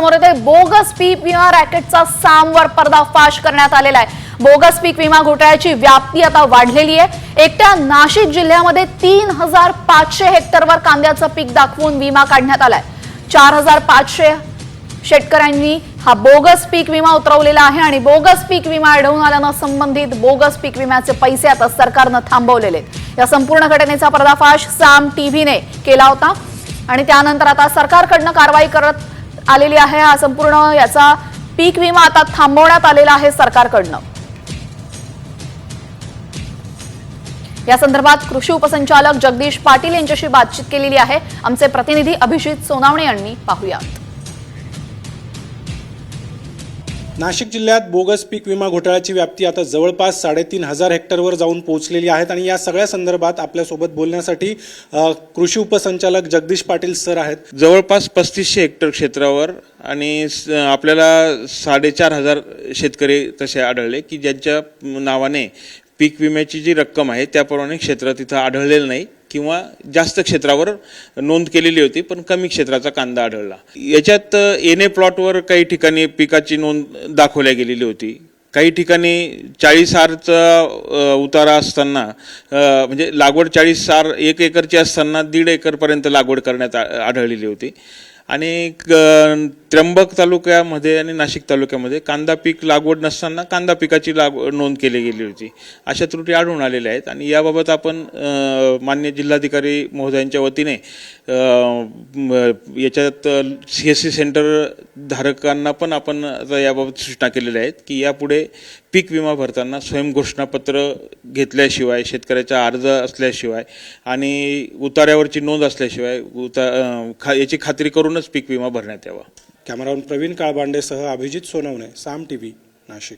समोर येते बोगस पीक विमा रॅकेटचा सामवर पर्दाफाश करण्यात आलेला आहे। बोगस पीक विमा घोटाळ्याची व्याप्ती आता वाढलेली आहे। एकट्या नाशिक जिल्ह्यामध्ये 3500 हेक्टरवर कांद्याचं पीक दाखवून विमा काढण्यात आलाय। 4500 शेतकऱ्यांनी हा बोगस पीक विमा उतरवलेला आहे आणि बोगस पीक विमा आढळून आल्यानं संबंधित बोगस पीक विम्याचे पैसे आता सरकारनं थांबवलेले आहेत। या संपूर्ण घटनेचा पर्दाफाश साम टीव्हीने केला होता आणि त्यानंतर आता सरकारकडनं कारवाई करत आलेली आहे। हा संपूर्ण याचा पीक विमा आता थांबवण्यात आलेला आहे सरकारकडनं। या संदर्भात कृषी उपसंचालक जगदीश पाटील यांच्याशी बातचीत केलेली आहे। आमचे प्रतिनिधी अभिजित सोनावणे यांनी पाहूयात। नाशिक जिल्ह्यात बोगस पीक विमा घोटाळ्याची व्याप्ती आता जवळपास 3500 हेक्टरवर जाऊन पोहोचलेली आहे आणि या सगळ्या संदर्भात आपल्यासोबत बोलण्यासाठी कृषी उपसंचालक जगदीश पाटील सर आहेत। जवळपास 3500 हेक्टर क्षेत्रावर आणि आपल्याला 4500 शेतकरी तसे आढळले की ज्यांच्या नावाने पीक विम्याची जी रक्कम आहे त्याप्रमाणे क्षेत्र तिथं आढळलेलं नाही किंवा जास्त क्षेत्रावर नोंद केलेली होती पण कमी क्षेत्राचा कांदा आढळला। याच्यात एनए प्लॉटवर काही ठिकाणी पिकाची नोंद दाखवल्या गेलेली होती। काही ठिकाणी 40 आरचा उतारा असताना म्हणजे लागवड 40 आर 1 एकरची असताना 1.5 एकरपर्यंत लागवड करण्यात आढळलेली होती आणि त्र्यंबक तालुक्यामध्ये आणि नाशिक तालुक्यामध्ये कांदा पीक लागवड नसताना कांदा पिकाची नोंद केली गेली होती। अशा त्रुटी आढळून आलेल्या आहेत आणि याबाबत आपण माननीय जिल्हाधिकारी महोदयांच्या वतीने याच्यात सीएससी सेंटर धारकांना पण आपण याबाबत सूचना केलेल्या आहेत की यापुढे पीक विमा भरताना स्वयंघोषणापत्र घेतल्याशिवाय, शेतकऱ्याचा अर्ज असल्याशिवाय आणि उतार्यावरची नोंद असल्याशिवाय याची खात्री करूनच पीक विमा भरण्यात यावा। कॅमेरामन प्रवीण काळबांडेसह अभिजित सोनवणे, साम टीव्ही, नाशिक।